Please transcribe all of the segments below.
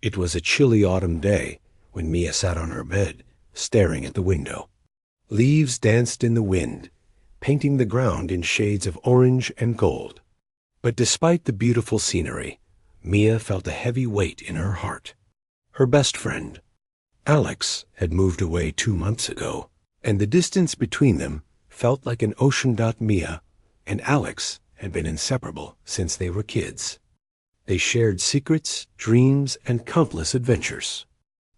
It was a chilly autumn day when Mia sat on her bed, staring at the window. Leaves danced in the wind, painting the ground in shades of orange and gold. But despite the beautiful scenery, Mia felt a heavy weight in her heart. Her best friend, Alex, had moved away 2 months ago, and the distance between them felt like an ocean. Mia and Alex had been inseparable since they were kids. They shared secrets, dreams, and countless adventures.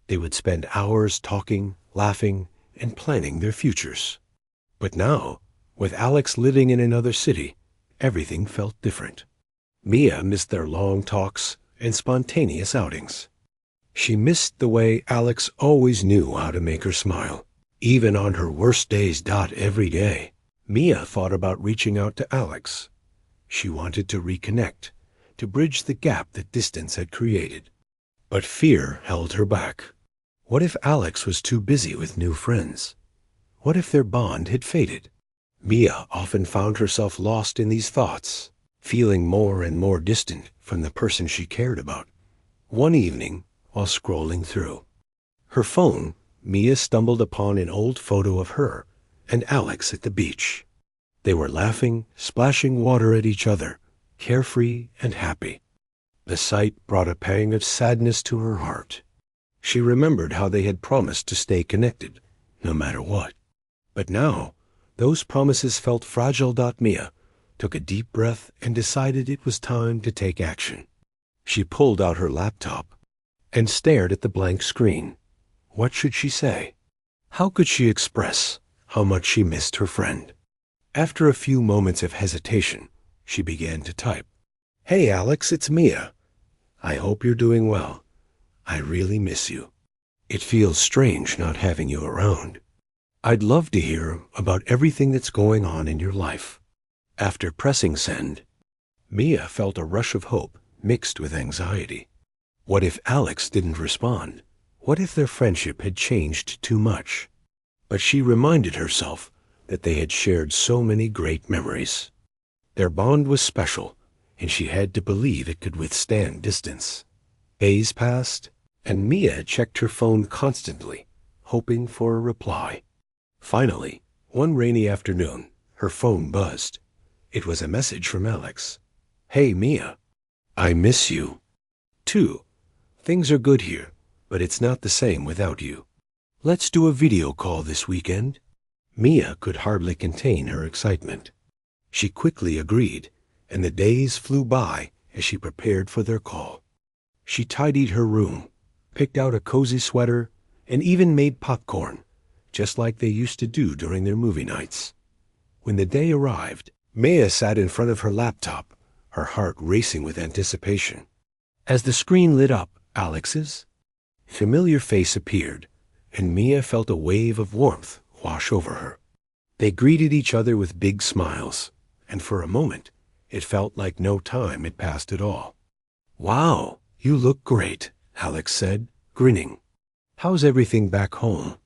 They would spend hours talking, laughing, and planning their futures. But now, with Alex living in another city, everything felt different. Mia missed their long talks and spontaneous outings. She missed the way Alex always knew how to make her smile, even on her worst days. Every day, Mia thought about reaching out to Alex. She wanted to reconnect, to bridge the gap that distance had created. But fear held her back. What if Alex was too busy with new friends? What if their bond had faded? Mia often found herself lost in these thoughts, feeling more and more distant from the person she cared about. One evening, while scrolling through her phone, Mia stumbled upon an old photo of her and Alex at the beach. They were laughing, splashing water at each other, carefree and happy. The sight brought a pang of sadness to her heart. She remembered how they had promised to stay connected, no matter what. But now, those promises felt fragile. Mia took a deep breath and decided it was time to take action. She pulled out her laptop and stared at the blank screen. What should she say? How could she express how much she missed her friend? After a few moments of hesitation, she began to type. "Hey Alex, it's Mia. I hope you're doing well. I really miss you. It feels strange not having you around. I'd love to hear about everything that's going on in your life." After pressing send, Mia felt a rush of hope mixed with anxiety. What if Alex didn't respond? What if their friendship had changed too much? But she reminded herself that they had shared so many great memories. Their bond was special, and she had to believe it could withstand distance. Days passed, and Mia checked her phone constantly, hoping for a reply. Finally, one rainy afternoon, her phone buzzed. It was a message from Alex. "Hey Mia, I miss you. Too. Things are good here, but it's not the same without you. Let's do a video call this weekend." Mia could hardly contain her excitement. She quickly agreed, and the days flew by as she prepared for their call. She tidied her room, picked out a cozy sweater, and even made popcorn, just like they used to do during their movie nights. When the day arrived, Mia sat in front of her laptop, her heart racing with anticipation. As the screen lit up, Alex's familiar face appeared, and Mia felt a wave of warmth wash over her. They greeted each other with big smiles, and for a moment, it felt like no time had passed at all. "Wow, you look great," Alex said, grinning. "How's everything back home?"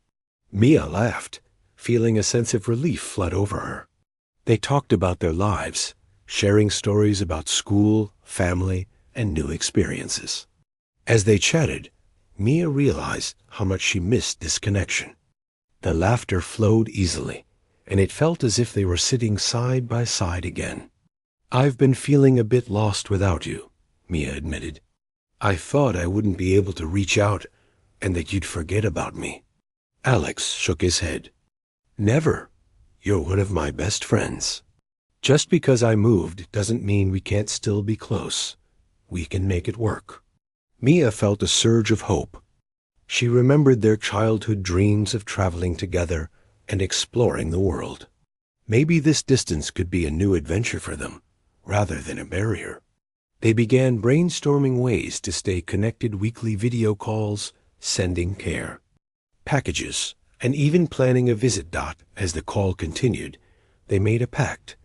Mia laughed, feeling a sense of relief flood over her. They talked about their lives, sharing stories about school, family, and new experiences. As they chatted, Mia realized how much she missed this connection. The laughter flowed easily, and it felt as if they were sitting side by side again. "I've been feeling a bit lost without you," Mia admitted. "I thought I wouldn't be able to reach out and that you'd forget about me." Alex shook his head. "Never. You're one of my best friends. Just because I moved doesn't mean we can't still be close. We can make it work." Mia felt a surge of hope. She remembered their childhood dreams of traveling together and exploring the world. Maybe this distance could be a new adventure for them, rather than a barrier. They began brainstorming ways to stay connected: weekly video calls, sending care packages, and even planning a visit. As the call continued, they made a pact.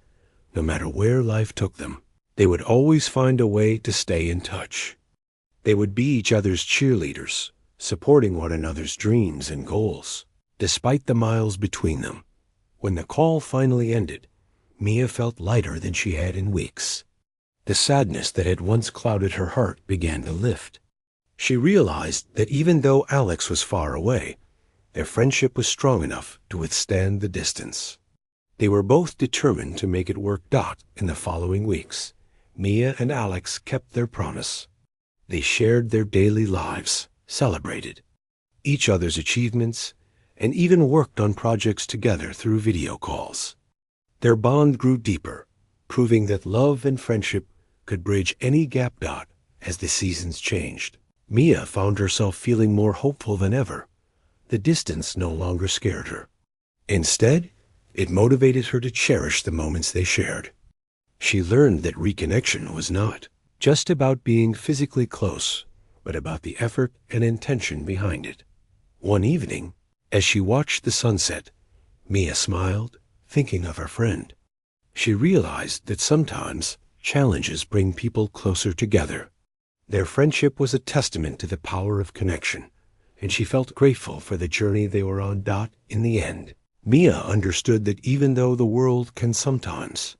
No matter where life took them, they would always find a way to stay in touch. They would be each other's cheerleaders, supporting one another's dreams and goals, despite the miles between them. When the call finally ended, Mia felt lighter than she had in weeks. The sadness that had once clouded her heart began to lift. She realized that even though Alex was far away, their friendship was strong enough to withstand the distance. They were both determined to make it work. In the following weeks, Mia and Alex kept their promise. They shared their daily lives, celebrated each other's achievements, and even worked on projects together through video calls. Their bond grew deeper, proving that love and friendship could bridge any gap. As the seasons changed, Mia found herself feeling more hopeful than ever. The distance no longer scared her. Instead, it motivated her to cherish the moments they shared. She learned that reconnection was not just about being physically close, but about the effort and intention behind it. One evening, as she watched the sunset, Mia smiled, thinking of her friend. She realized that sometimes challenges bring people closer together. Their friendship was a testament to the power of connection, and she felt grateful for the journey they were on. In the end, Mia understood that even though the world can sometimes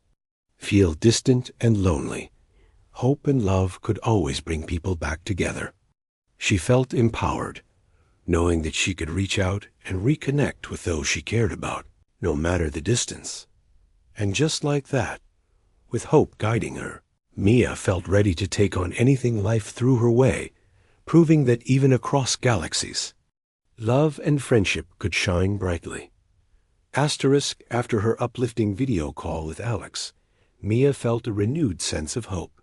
feel distant and lonely, hope and love could always bring people back together. She felt empowered, knowing that she could reach out and reconnect with those she cared about, no matter the distance. And just like that, with hope guiding her, Mia felt ready to take on anything life threw her way, proving that even across galaxies, love and friendship could shine brightly. After her uplifting video call with Alex, Mia felt a renewed sense of hope.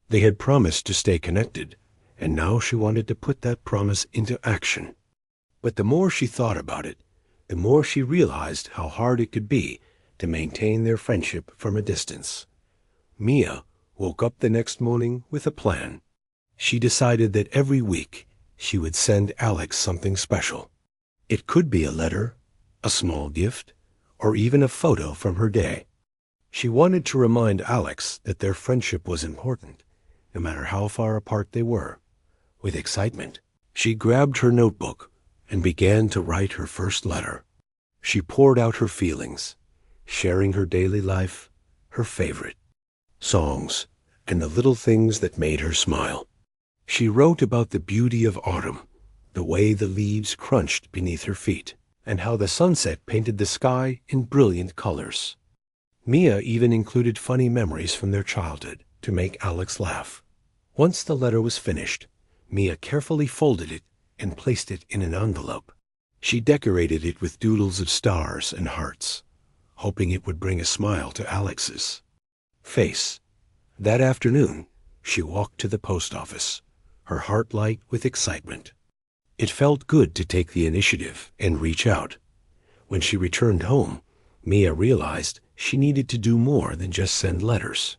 They had promised to stay connected, and now she wanted to put that promise into action. But the more she thought about it, the more she realized how hard it could be to maintain their friendship from a distance. Mia woke up the next morning with a plan. She decided that every week she would send Alex something special. It could be a letter, a small gift, or even a photo from her day. She wanted to remind Alex that their friendship was important, no matter how far apart they were. With excitement, she grabbed her notebook and began to write her first letter. She poured out her feelings, sharing her daily life, her favorite songs, and the little things that made her smile. She wrote about the beauty of autumn, the way the leaves crunched beneath her feet, and how the sunset painted the sky in brilliant colors. Mia even included funny memories from their childhood to make Alex laugh. Once the letter was finished, Mia carefully folded it and placed it in an envelope. She decorated it with doodles of stars and hearts, hoping it would bring a smile to Alex's face. That afternoon, she walked to the post office, her heart light with excitement. It felt good to take the initiative and reach out. When she returned home, Mia realized she needed to do more than just send letters.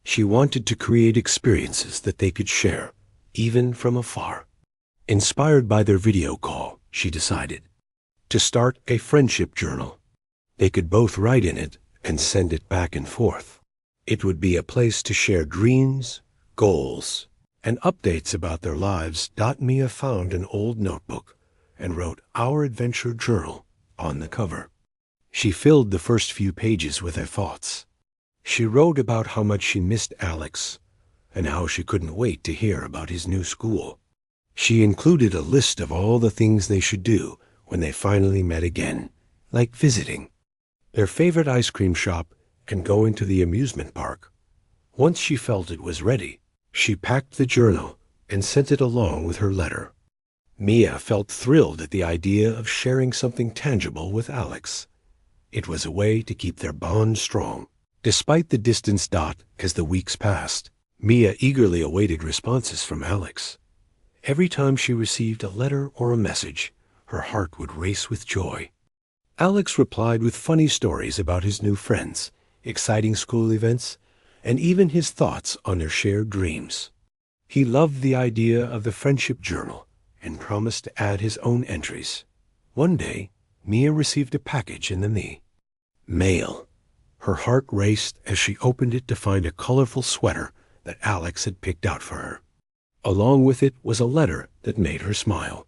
She wanted to create experiences that they could share, even from afar. Inspired by their video call, she decided to start a friendship journal. They could both write in it and send it back and forth. It would be a place to share dreams, goals, and updates about their lives. Mia found an old notebook and wrote "Our Adventure Journal" on the cover. She filled the first few pages with her thoughts. She wrote about how much she missed Alex and how she couldn't wait to hear about his new school. She included a list of all the things they should do when they finally met again, like visiting their favorite ice cream shop and going to the amusement park. Once she felt it was ready, she packed the journal and sent it along with her letter. Mia felt thrilled at the idea of sharing something tangible with Alex. It was a way to keep their bond strong. Despite the distance. As the weeks passed, Mia eagerly awaited responses from Alex. Every time she received a letter or a message, her heart would race with joy. Alex replied with funny stories about his new friends, exciting school events, and even his thoughts on their shared dreams. He loved the idea of the friendship journal and promised to add his own entries. One day, Mia received a package in the mail. Her heart raced as she opened it to find a colorful sweater that Alex had picked out for her. Along with it was a letter that made her smile.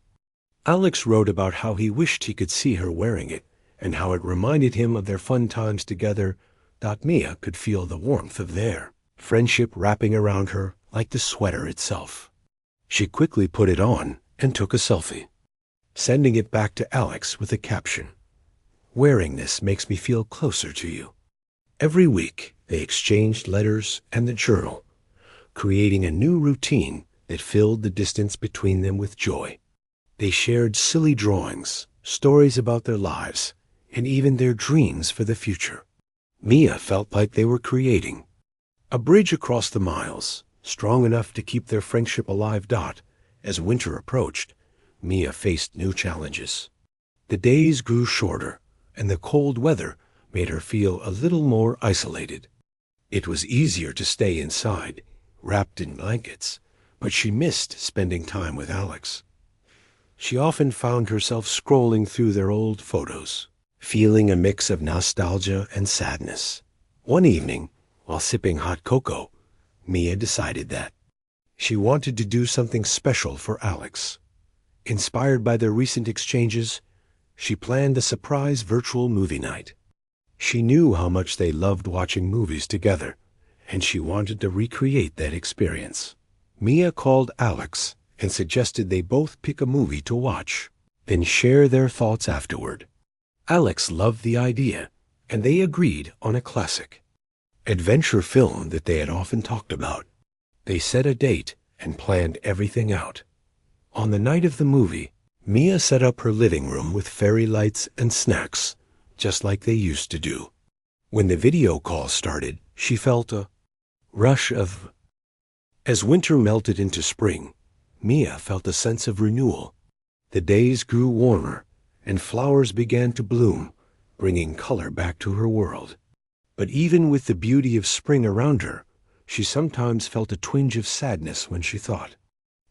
Alex wrote about how he wished he could see her wearing it and how it reminded him of their fun times together. Mia could feel the warmth of their friendship wrapping around her like the sweater itself. She quickly put it on and took a selfie, sending it back to Alex with a caption, "Wearing this makes me feel closer to you." Every week, they exchanged letters and the journal, creating a new routine that filled the distance between them with joy. They shared silly drawings, stories about their lives, and even their dreams for the future. Mia felt like they were creating a bridge across the miles, strong enough to keep their friendship alive. As winter approached, Mia faced new challenges. The days grew shorter, and the cold weather made her feel a little more isolated. It was easier to stay inside, wrapped in blankets, but she missed spending time with Alex. She often found herself scrolling through their old photos, feeling a mix of nostalgia and sadness. One evening, while sipping hot cocoa, Mia decided that she wanted to do something special for Alex. Inspired by their recent exchanges, she planned a surprise virtual movie night. She knew how much they loved watching movies together, and she wanted to recreate that experience. Mia called Alex and suggested they both pick a movie to watch, then share their thoughts afterward. Alex loved the idea, and they agreed on a classic adventure film that they had often talked about. They set a date and planned everything out. On the night of the movie, Mia set up her living room with fairy lights and snacks, just like they used to do. When the video call started, she felt a rush of... As winter melted into spring, Mia felt a sense of renewal. The days grew warmer, and flowers began to bloom, bringing color back to her world. But even with the beauty of spring around her, she sometimes felt a twinge of sadness when she thought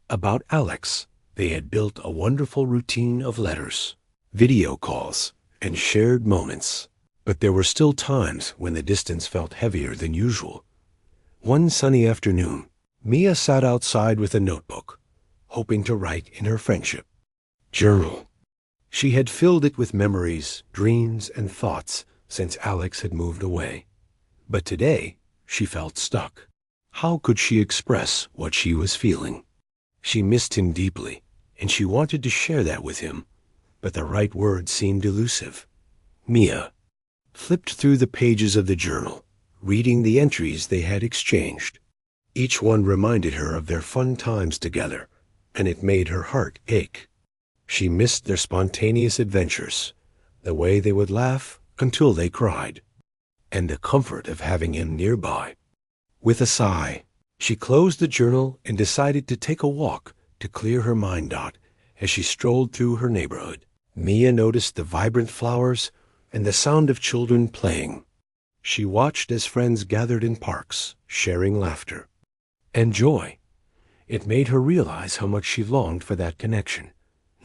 about Alex. They had built a wonderful routine of letters, video calls, and shared moments. But there were still times when the distance felt heavier than usual. One sunny afternoon, Mia sat outside with a notebook, hoping to write in her friendship journal. She had filled it with memories, dreams, and thoughts since Alex had moved away. But today, she felt stuck. How could she express what she was feeling? She missed him deeply, and she wanted to share that with him, but the right words seemed elusive. Mia flipped through the pages of the journal, reading the entries they had exchanged. Each one reminded her of their fun times together, and it made her heart ache. She missed their spontaneous adventures, the way they would laugh until they cried, and the comfort of having him nearby. With a sigh, she closed the journal and decided to take a walk to clear her mind. As she strolled through her neighborhood, Mia noticed the vibrant flowers and the sound of children playing. She watched as friends gathered in parks, sharing laughter and joy. It made her realize how much she longed for that connection,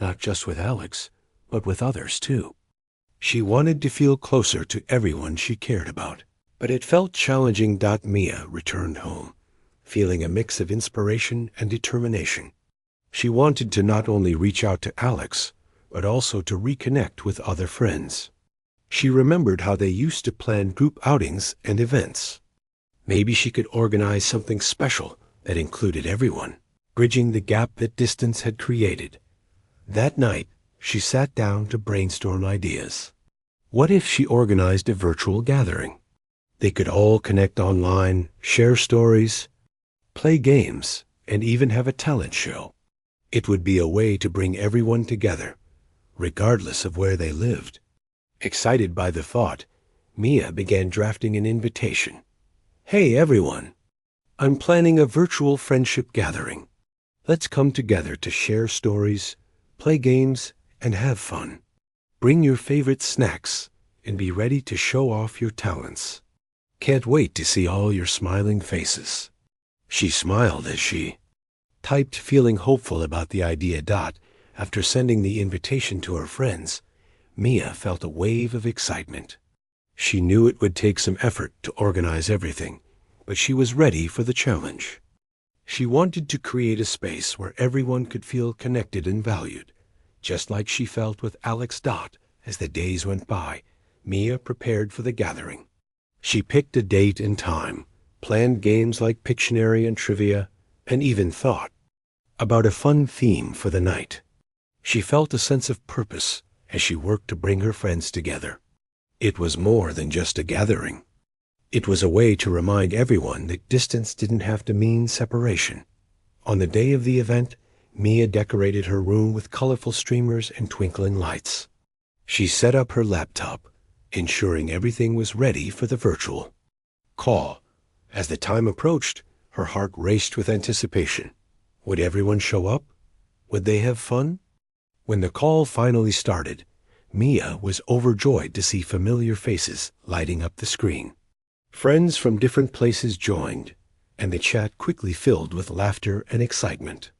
not just with Alex, but with others too. She wanted to feel closer to everyone she cared about, but it felt challenging. Mia returned home, feeling a mix of inspiration and determination. She wanted to not only reach out to Alex, but also to reconnect with other friends. She remembered how they used to plan group outings and events. Maybe she could organize something special that included everyone, bridging the gap that distance had created. That night, she sat down to brainstorm ideas. What if she organized a virtual gathering? They could all connect online, share stories, play games, and even have a talent show. It would be a way to bring everyone together, regardless of where they lived. Excited by the thought, Mia began drafting an invitation. Hey everyone, I'm planning a virtual friendship gathering. Let's come together to share stories, play games, and have fun. Bring your favorite snacks and be ready to show off your talents. Can't wait to see all your smiling faces. She smiled as she typed, feeling hopeful about the idea. After sending the invitation to her friends, Mia felt a wave of excitement. She knew it would take some effort to organize everything, but she was ready for the challenge. She wanted to create a space where everyone could feel connected and valued, just like she felt with Alex. As the days went by, Mia prepared for the gathering. She picked a date and time, planned games like Pictionary and trivia, and even thought about a fun theme for the night. She felt a sense of purpose as she worked to bring her friends together. It was more than just a gathering. It was a way to remind everyone that distance didn't have to mean separation. On the day of the event, Mia decorated her room with colorful streamers and twinkling lights. She set up her laptop, ensuring everything was ready for the virtual call. As the time approached, her heart raced with anticipation. Would everyone show up? Would they have fun? When the call finally started, Mia was overjoyed to see familiar faces lighting up the screen. Friends from different places joined, and the chat quickly filled with laughter and excitement.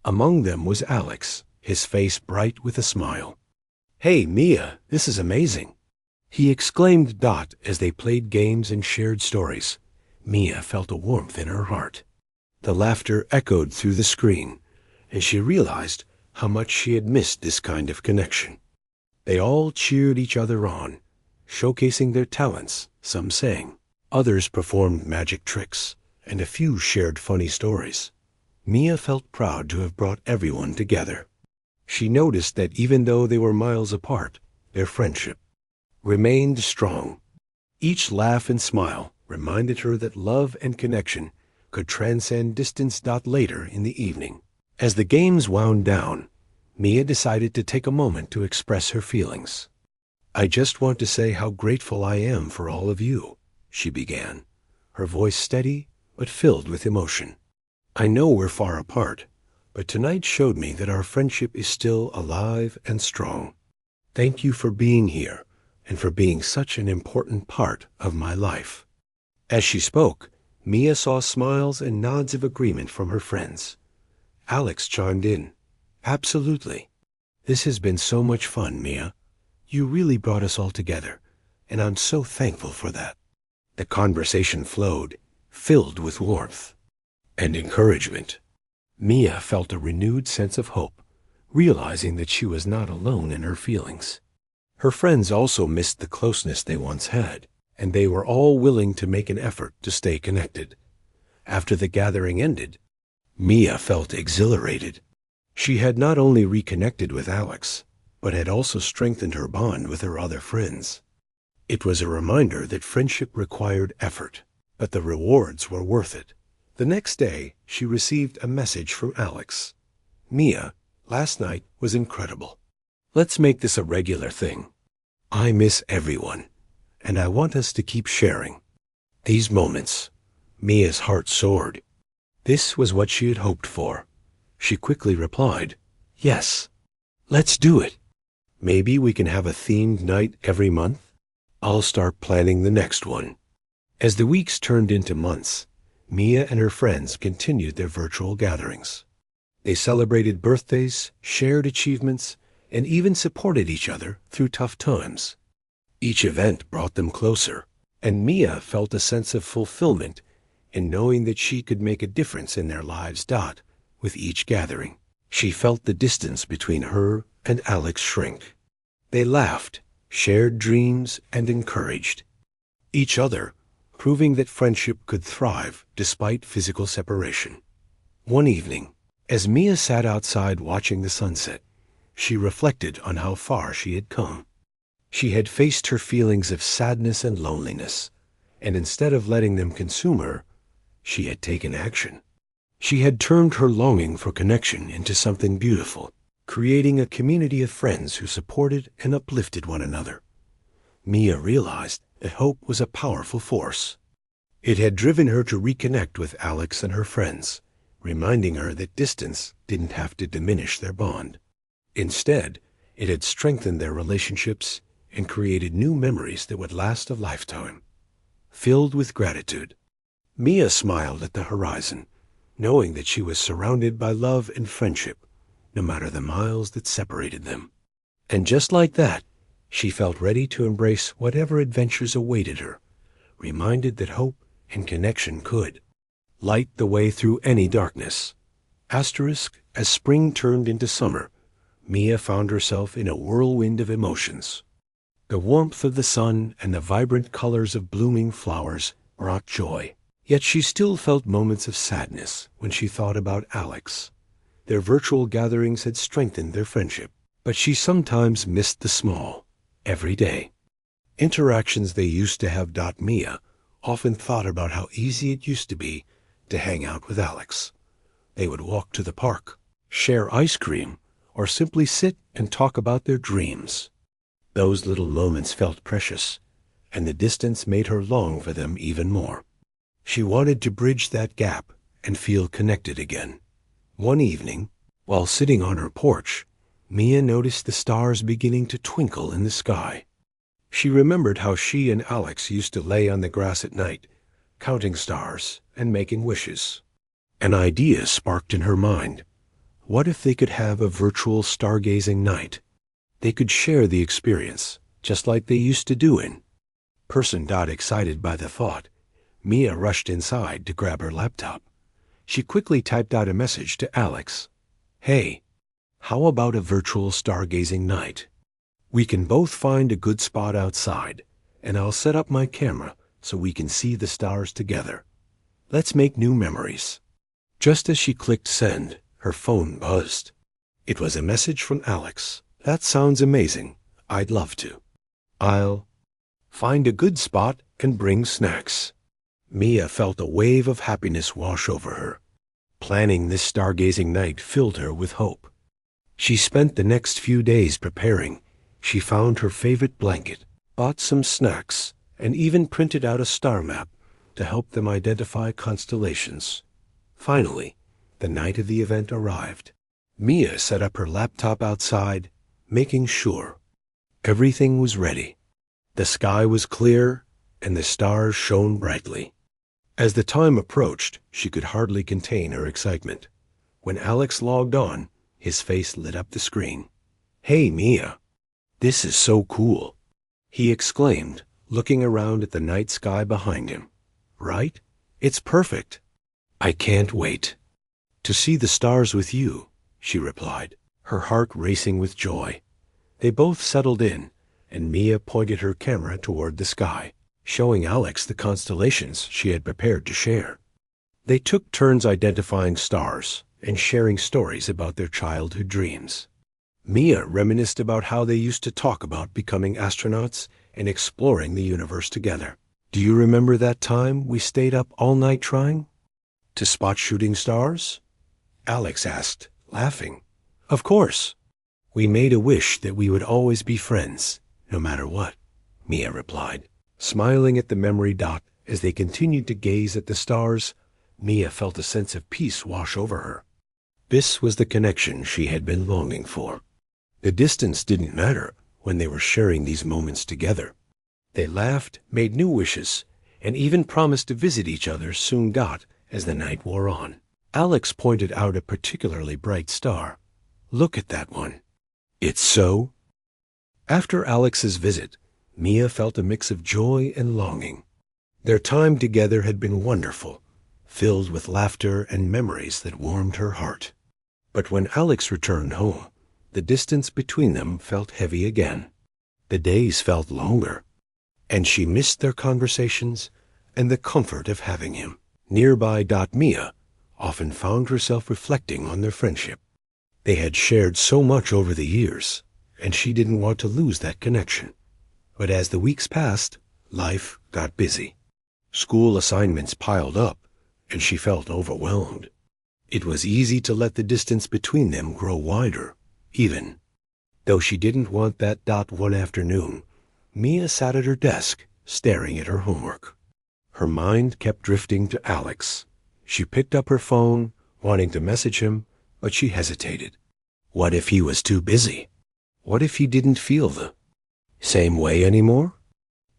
Among them was Alex, his face bright with a smile. "Hey, Mia, this is amazing!" he exclaimed as they played games and shared stories. Mia felt a warmth in her heart. The laughter echoed through the screen, and she realized how much she had missed this kind of connection. They all cheered each other on, showcasing their talents. Some sang, others performed magic tricks, and a few shared funny stories. Mia felt proud to have brought everyone together. She noticed that even though they were miles apart, their friendship remained strong. Each laugh and smile reminded her that love and connection could transcend distance. Later in the evening, as the games wound down, Mia decided to take a moment to express her feelings. "I just want to say how grateful I am for all of you," she began, her voice steady but filled with emotion. "I know we're far apart, but tonight showed me that our friendship is still alive and strong. Thank you for being here and for being such an important part of my life." As she spoke, Mia saw smiles and nods of agreement from her friends. Alex chimed in, "Absolutely. This has been so much fun, Mia. You really brought us all together, and I'm so thankful for that." The conversation flowed, filled with warmth and encouragement. Mia felt a renewed sense of hope, realizing that she was not alone in her feelings. Her friends also missed the closeness they once had, and they were all willing to make an effort to stay connected. After the gathering ended, Mia felt exhilarated. She had not only reconnected with Alex, but had also strengthened her bond with her other friends. It was a reminder that friendship required effort, but the rewards were worth it. The next day, she received a message from Alex. "Mia, last night was incredible. Let's make this a regular thing. I miss everyone, and I want us to keep sharing these moments." Mia's heart soared. This was what she had hoped for. She quickly replied, "Yes, let's do it. Maybe we can have a themed night every month. I'll start planning the next one." As the weeks turned into months, Mia and her friends continued their virtual gatherings. They celebrated birthdays, shared achievements, and even supported each other through tough times. Each event brought them closer, and Mia felt a sense of fulfillment in knowing that she could make a difference in their lives. With each gathering, she felt the distance between her and Alex shrink. They laughed, shared dreams, and encouraged each other, proving that friendship could thrive despite physical separation. One evening, as Mia sat outside watching the sunset, she reflected on how far she had come. She had faced her feelings of sadness and loneliness, and instead of letting them consume her, she had taken action. She had turned her longing for connection into something beautiful, creating a community of friends who supported and uplifted one another. Mia realized that hope was a powerful force. It had driven her to reconnect with Alex and her friends, reminding her that distance didn't have to diminish their bond. Instead, it had strengthened their relationships and created new memories that would last a lifetime. Filled with gratitude, Mia smiled at the horizon, knowing that she was surrounded by love and friendship, no matter the miles that separated them. And just like that, she felt ready to embrace whatever adventures awaited her, reminded that hope and connection could light the way through any darkness. As spring turned into summer, Mia found herself in a whirlwind of emotions. The warmth of the sun and the vibrant colors of blooming flowers brought joy. Yet she still felt moments of sadness when she thought about Alex. Their virtual gatherings had strengthened their friendship, but she sometimes missed the small, everyday interactions they used to have. Mia often thought about how easy it used to be to hang out with Alex. They would walk to the park, share ice cream, or simply sit and talk about their dreams. Those little moments felt precious, and the distance made her long for them even more. She wanted to bridge that gap and feel connected again. One evening, while sitting on her porch, Mia noticed the stars beginning to twinkle in the sky. She remembered how she and Alex used to lay on the grass at night, counting stars and making wishes. An idea sparked in her mind. What if they could have a virtual stargazing night? They could share the experience, just like they used to do in person. Excited by the thought, Mia rushed inside to grab her laptop. She quickly typed out a message to Alex. "Hey, how about a virtual stargazing night? We can both find a good spot outside, and I'll set up my camera so we can see the stars together. Let's make new memories." Just as she clicked send, her phone buzzed. It was a message from Alex. "That sounds amazing. I'd love to. I'll find a good spot and bring snacks." Mia felt a wave of happiness wash over her. Planning this stargazing night filled her with hope. She spent the next few days preparing. She found her favorite blanket, bought some snacks, and even printed out a star map to help them identify constellations. Finally, the night of the event arrived. Mia set up her laptop outside, making sure everything was ready. The sky was clear, and the stars shone brightly. As the time approached, she could hardly contain her excitement. When Alex logged on, his face lit up the screen. "Hey, Mia, this is so cool," he exclaimed, looking around at the night sky behind him. "Right? It's perfect. I can't wait to see the stars with you," she replied, her heart racing with joy. They both settled in, and Mia pointed her camera toward the sky, showing Alex the constellations she had prepared to share. They took turns identifying stars and sharing stories about their childhood dreams. Mia reminisced about how they used to talk about becoming astronauts and exploring the universe together. "Do you remember that time we stayed up all night trying to spot shooting stars?" Alex asked, laughing. "Of course. We made a wish that we would always be friends, no matter what," Mia replied, smiling at the memory. As they continued to gaze at the stars, Mia felt a sense of peace wash over her. This was the connection she had been longing for. The distance didn't matter when they were sharing these moments together. They laughed, made new wishes, and even promised to visit each other soon. As the night wore on, Alex pointed out a particularly bright star. "Look at that one. It's so..." After Alex's visit, Mia felt a mix of joy and longing. Their time together had been wonderful, filled with laughter and memories that warmed her heart. But when Alex returned home, the distance between them felt heavy again. The days felt longer, and she missed their conversations and the comfort of having him nearby. Mia often found herself reflecting on their friendship. They had shared so much over the years, and she didn't want to lose that connection. But as the weeks passed, life got busy. School assignments piled up, and she felt overwhelmed. It was easy to let the distance between them grow wider, even though she didn't want that. One afternoon, Mia sat at her desk, staring at her homework. Her mind kept drifting to Alex. She picked up her phone, wanting to message him, but she hesitated. What if he was too busy? What if he didn't feel the same way anymore?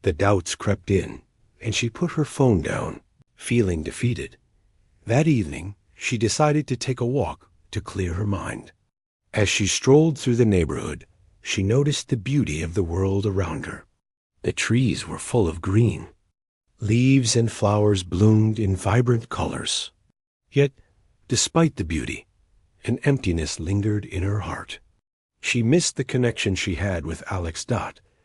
The doubts crept in, and she put her phone down, feeling defeated. That evening, she decided to take a walk to clear her mind. As she strolled through the neighborhood, she noticed the beauty of the world around her. The trees were full of green. Leaves and flowers bloomed in vibrant colors. Yet, despite the beauty, an emptiness lingered in her heart. She missed the connection she had with Alex.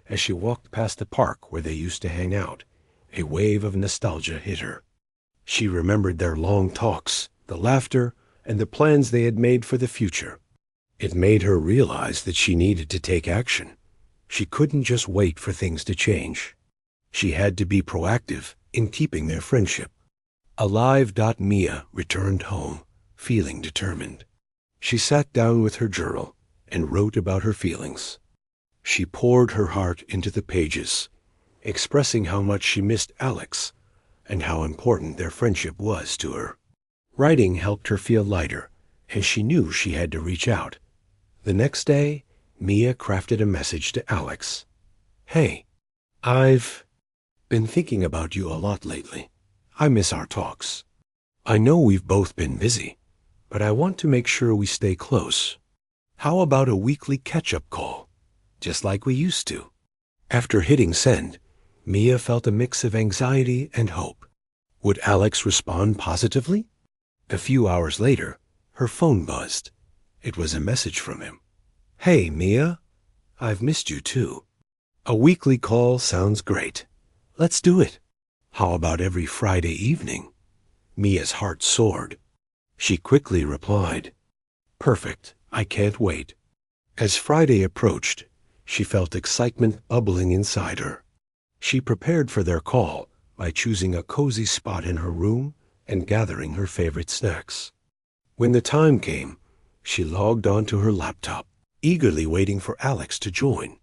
As she walked past the park where they used to hang out, a wave of nostalgia hit her. She remembered their long talks, the laughter, and the plans they had made for the future. It made her realize that she needed to take action. She couldn't just wait for things to change. She had to be proactive in keeping their friendship. Alive. Mia returned home, feeling determined. She sat down with her journal and wrote about her feelings. She poured her heart into the pages, expressing how much she missed Alex and how important their friendship was to her. Writing helped her feel lighter, and she knew she had to reach out. The next day, Mia crafted a message to Alex. "Hey, I've been thinking about you a lot lately. I miss our talks. I know we've both been busy, but I want to make sure we stay close. How about a weekly catch-up call, just like we used to?" After hitting send, Mia felt a mix of anxiety and hope. Would Alex respond positively? A few hours later, her phone buzzed. It was a message from him. "Hey, Mia. I've missed you too. A weekly call sounds great. Let's do it. How about every Friday evening?" Mia's heart soared. She quickly replied, "Perfect. I can't wait." As Friday approached, she felt excitement bubbling inside her. She prepared for their call by choosing a cozy spot in her room and gathering her favorite snacks. When the time came, she logged onto her laptop, eagerly waiting for Alex to join.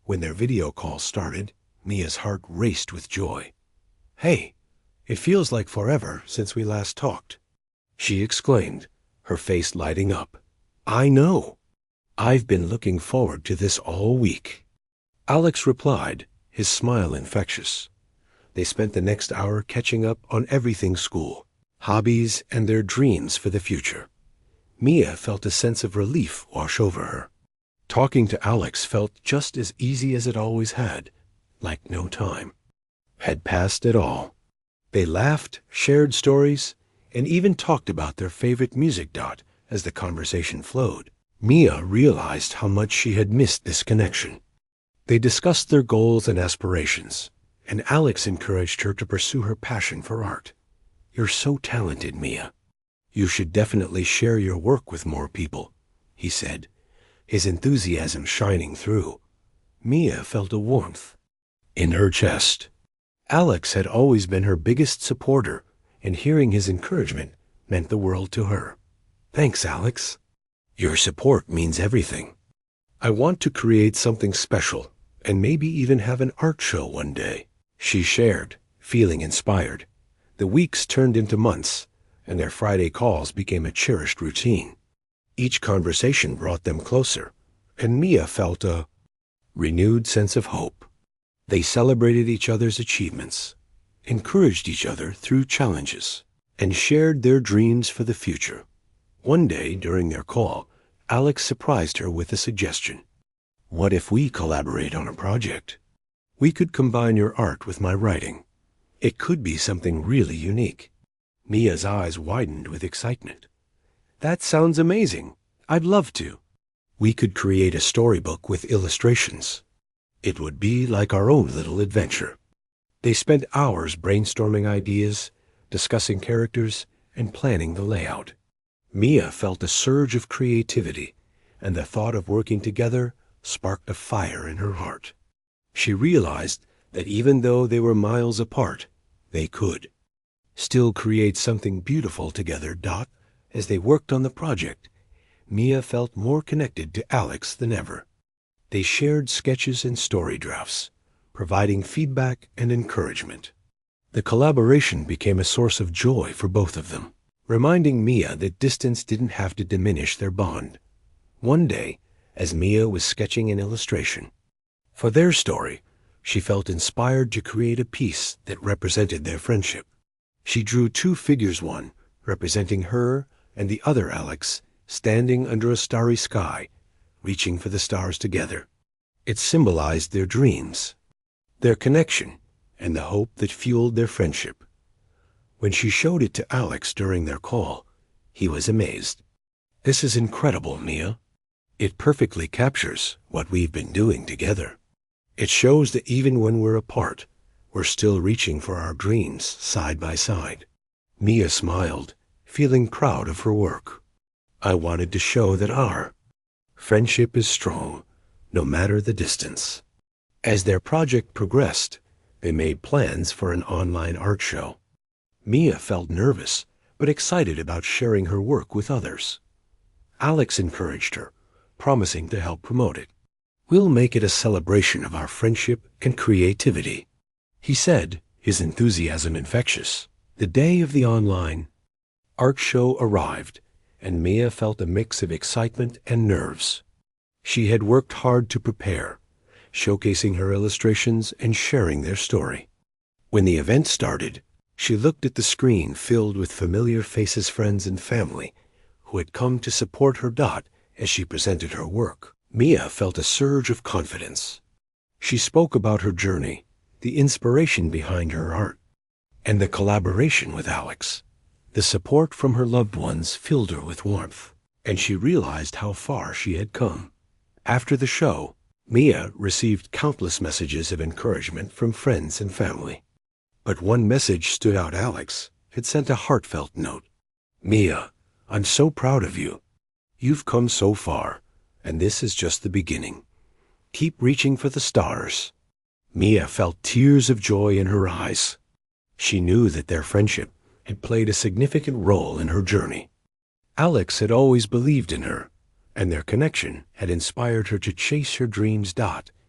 When their video call started, Mia's heart raced with joy. "Hey, it feels like forever since we last talked," she exclaimed, her face lighting up. "I know. I've been looking forward to this all week." Alex replied, his smile infectious. They spent the next hour catching up on everything school, hobbies, and their dreams for the future. Mia felt a sense of relief wash over her. Talking to Alex felt just as easy as it always had, like no time had passed at all. They laughed, shared stories, and even talked about their favorite music. As the conversation flowed, Mia realized how much she had missed this connection. They discussed their goals and aspirations, and Alex encouraged her to pursue her passion for art. "You're so talented, Mia. You should definitely share your work with more people," he said, his enthusiasm shining through. Mia felt a warmth in her chest. Alex had always been her biggest supporter, and hearing his encouragement meant the world to her. "Thanks, Alex. Your support means everything. I want to create something special and maybe even have an art show one day," she shared, feeling inspired. The weeks turned into months, and their Friday calls became a cherished routine. Each conversation brought them closer, and Mia felt a renewed sense of hope. They celebrated each other's achievements, encouraged each other through challenges, and shared their dreams for the future. One day during their call, Alex surprised her with a suggestion. "What if we collaborate on a project? We could combine your art with my writing. It could be something really unique." Mia's eyes widened with excitement. "That sounds amazing. I'd love to. We could create a storybook with illustrations. It would be like our own little adventure." They spent hours brainstorming ideas, discussing characters, and planning the layout. Mia felt a surge of creativity, and the thought of working together sparked a fire in her heart. She realized that even though they were miles apart, they could still create something beautiful together. As they worked on the project, Mia felt more connected to Alex than ever. They shared sketches and story drafts, providing feedback and encouragement. The collaboration became a source of joy for both of them, reminding Mia that distance didn't have to diminish their bond. One day, as Mia was sketching an illustration for their story, she felt inspired to create a piece that represented their friendship. She drew two figures, one representing her and the other Alex, standing under a starry sky, reaching for the stars together. It symbolized their dreams, their connection, and the hope that fueled their friendship. When she showed it to Alex during their call, he was amazed. "This is incredible, Mia. It perfectly captures what we've been doing together. It shows that even when we're apart, we're still reaching for our dreams side by side." Mia smiled, feeling proud of her work. I wanted to show that our friendship is strong, no matter the distance. As their project progressed, they made plans for an online art show. Mia felt nervous, but excited about sharing her work with others. Alex encouraged her, promising to help promote it. "We'll make it a celebration of our friendship and creativity," he said, his enthusiasm infectious. The day of the online art show arrived, and Mia felt a mix of excitement and nerves. She had worked hard to prepare, showcasing her illustrations and sharing their story. When the event started, she looked at the screen filled with familiar faces, friends, and family who had come to support her. As she presented her work, Mia felt a surge of confidence. She spoke about her journey, the inspiration behind her art, and the collaboration with Alex. The support from her loved ones filled her with warmth, and she realized how far she had come. After the show, Mia received countless messages of encouragement from friends and family. But one message stood out. Alex had sent a heartfelt note. "Mia, I'm so proud of you. You've come so far, and this is just the beginning. Keep reaching for the stars." Mia felt tears of joy in her eyes. She knew that their friendship had played a significant role in her journey. Alex had always believed in her, and their connection had inspired her to chase her dreams.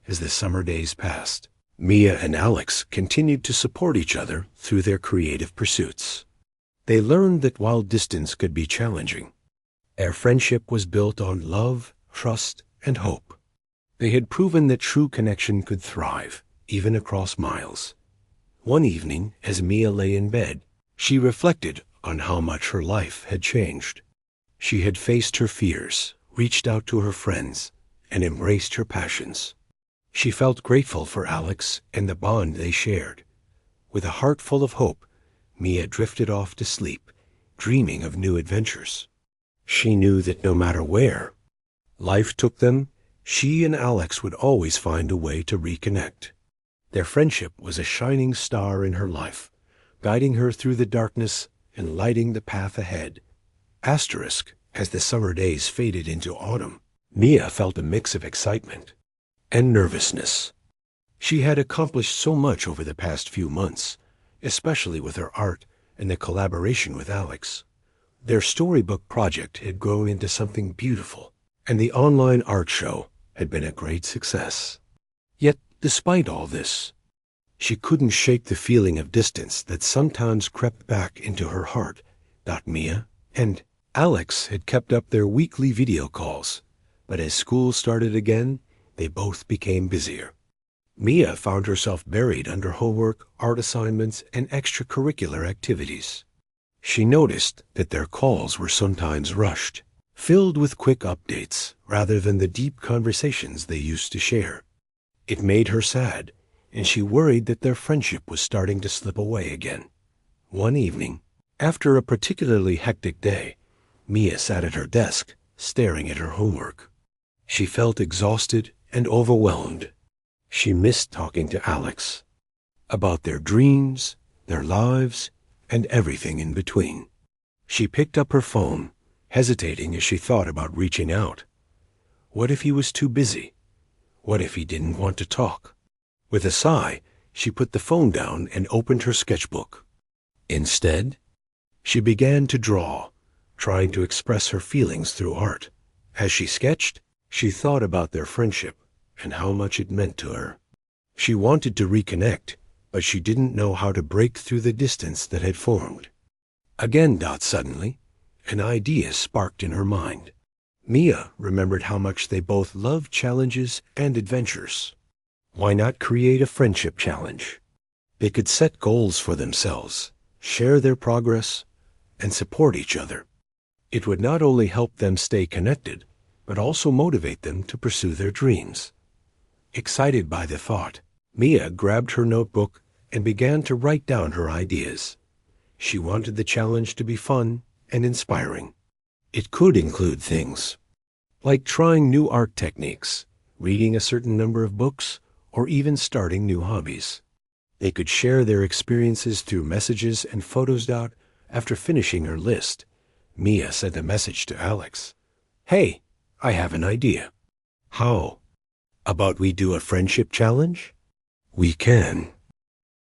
As the summer days passed, Mia and Alex continued to support each other through their creative pursuits. They learned that while distance could be challenging, their friendship was built on love, trust, and hope. They had proven that true connection could thrive, even across miles. One evening, as Mia lay in bed, she reflected on how much her life had changed. She had faced her fears, reached out to her friends, and embraced her passions. She felt grateful for Alex and the bond they shared. With a heart full of hope, Mia drifted off to sleep, dreaming of new adventures. She knew that no matter where life took them, she and Alex would always find a way to reconnect. Their friendship was a shining star in her life, guiding her through the darkness and lighting the path ahead. As the summer days faded into autumn, Mia felt a mix of excitement and nervousness. She had accomplished so much over the past few months, especially with her art and the collaboration with Alex. Their storybook project had grown into something beautiful, and the online art show had been a great success. Yet, despite all this, she couldn't shake the feeling of distance that sometimes crept back into her heart. Mia and Alex had kept up their weekly video calls, but as school started again, they both became busier. Mia found herself buried under homework, art assignments, and extracurricular activities. She noticed that their calls were sometimes rushed, filled with quick updates rather than the deep conversations they used to share. It made her sad, and she worried that their friendship was starting to slip away again. One evening, after a particularly hectic day, Mia sat at her desk, staring at her homework. She felt exhausted and overwhelmed. She missed talking to Alex about their dreams, their lives, and everything in between. She picked up her phone, hesitating as she thought about reaching out. What if he was too busy? What if he didn't want to talk? With a sigh, she put the phone down and opened her sketchbook. Instead, she began to draw, trying to express her feelings through art. As she sketched, she thought about their friendship and how much it meant to her. She wanted to reconnect, but she didn't know how to break through the distance that had formed. Again, suddenly, an idea sparked in her mind. Mia remembered how much they both loved challenges and adventures. Why not create a friendship challenge? They could set goals for themselves, share their progress, and support each other. It would not only help them stay connected, but also motivate them to pursue their dreams. Excited by the thought, Mia grabbed her notebook and began to write down her ideas. She wanted the challenge to be fun and inspiring. It could include things like trying new art techniques, reading a certain number of books, or even starting new hobbies. They could share their experiences through messages and photos. After finishing her list, Mia sent a message to Alex. Hey, I have an idea. How about we do a friendship challenge? We can.